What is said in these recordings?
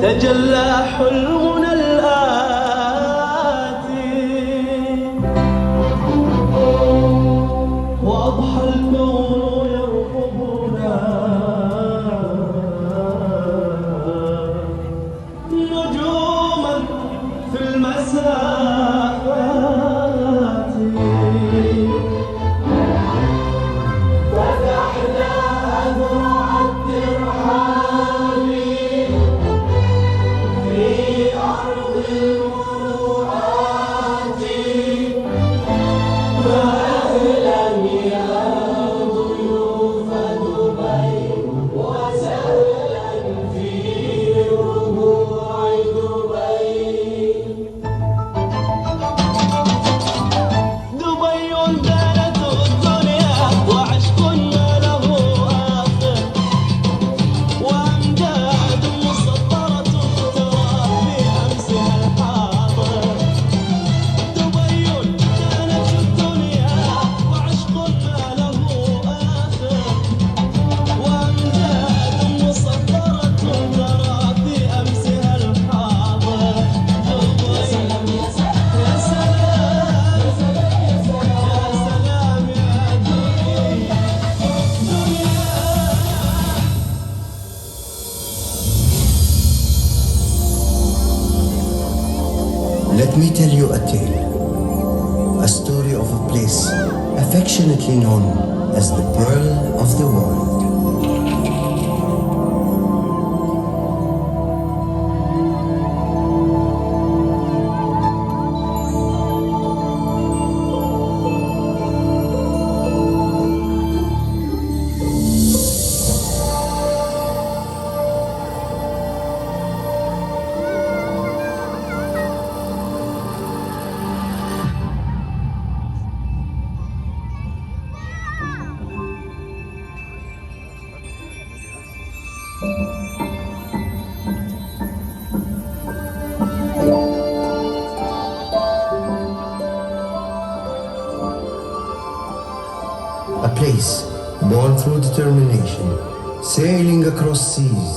تجلى حلمنا الآتي وأضحى الكون يرقبنا نجوما في المسافات فتحنا أذرع الترحال في أرض المروءات فأهلا يا ضيوف دبي وسهلا في ربوع دبي. دبي دارة الدنيا وعشقنا له آخر وأمجاد مسطرة ترى في أمسها الحاضر. دبي دارة الدنيا وعشقنا له آخر وأمجاد مسطرة ترى في أمسها الحاضر. دبي يا سلام يا سلام يا سلام يا سلام يا دنيا. Let me tell you a tale, a story of a place affectionately known as the Pearl of the World. A place born through determination, sailing across seas,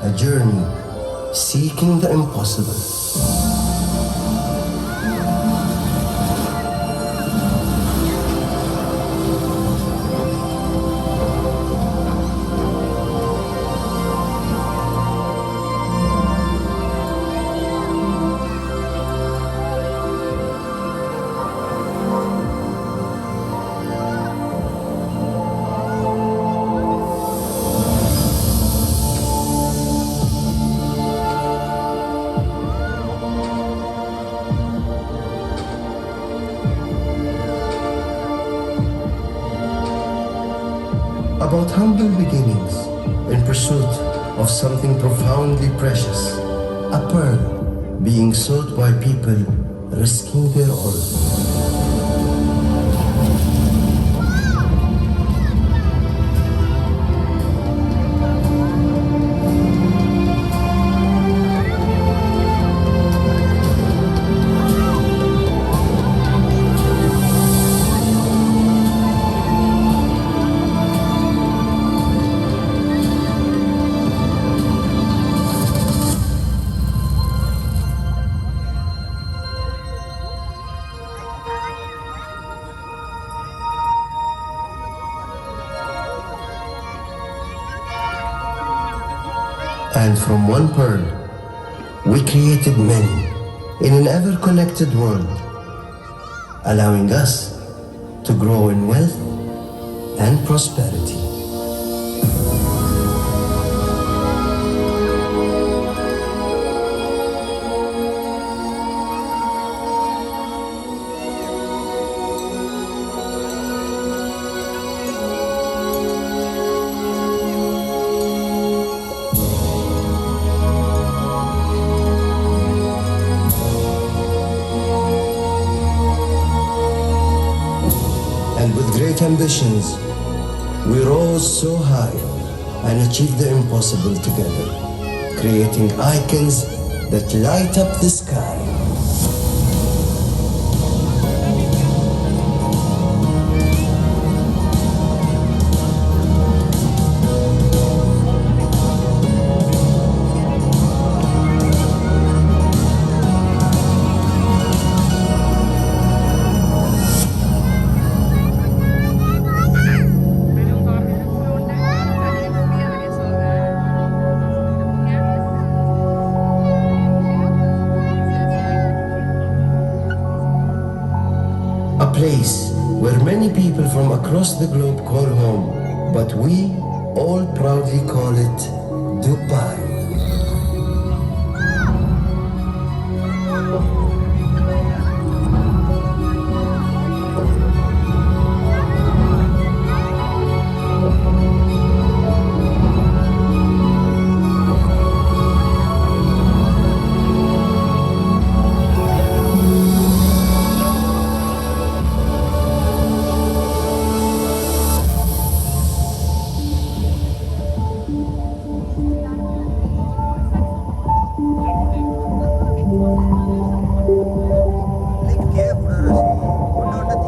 a journey seeking the impossible. About humble beginnings in pursuit of something profoundly precious, a pearl being sought by people risking their all. And from one pearl, we created many in an ever-connected world, allowing us to grow in wealth and prosperity. great ambitions, we rose so high and achieved the impossible together, creating icons that light up the sky. A place where many people from across the globe call home, but we all proudly call it Dubai.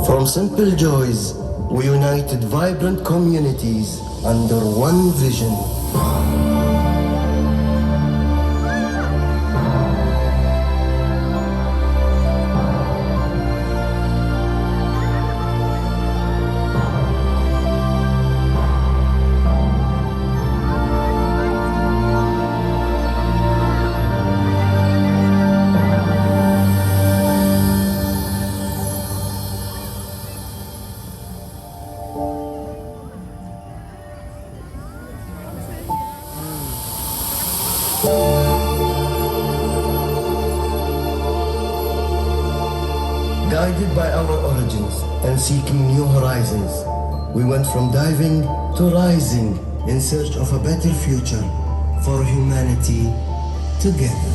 From simple joys, we united vibrant communities under one vision. Guided by our origins and seeking new horizons, we went from diving to rising in search of a better future for humanity together.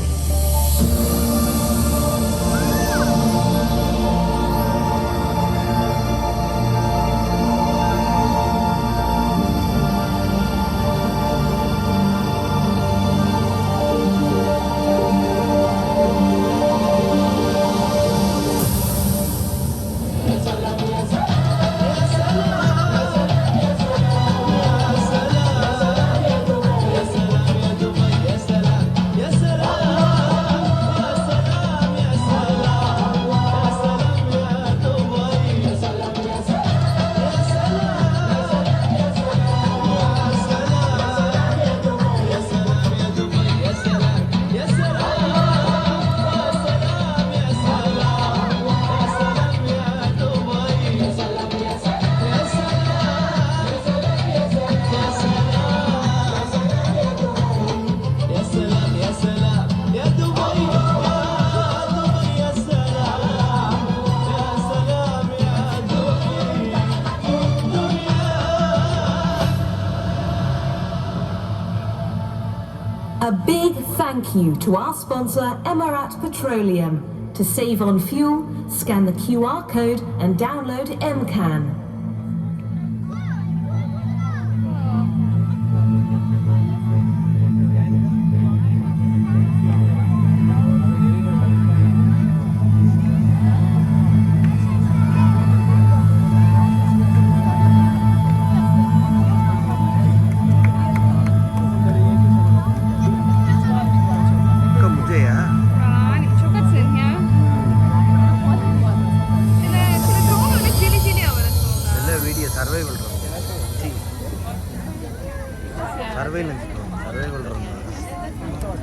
A big thank you to our sponsor Emirat Petroleum. To save on fuel, scan the QR code and download MCAN. Surveillance, survival.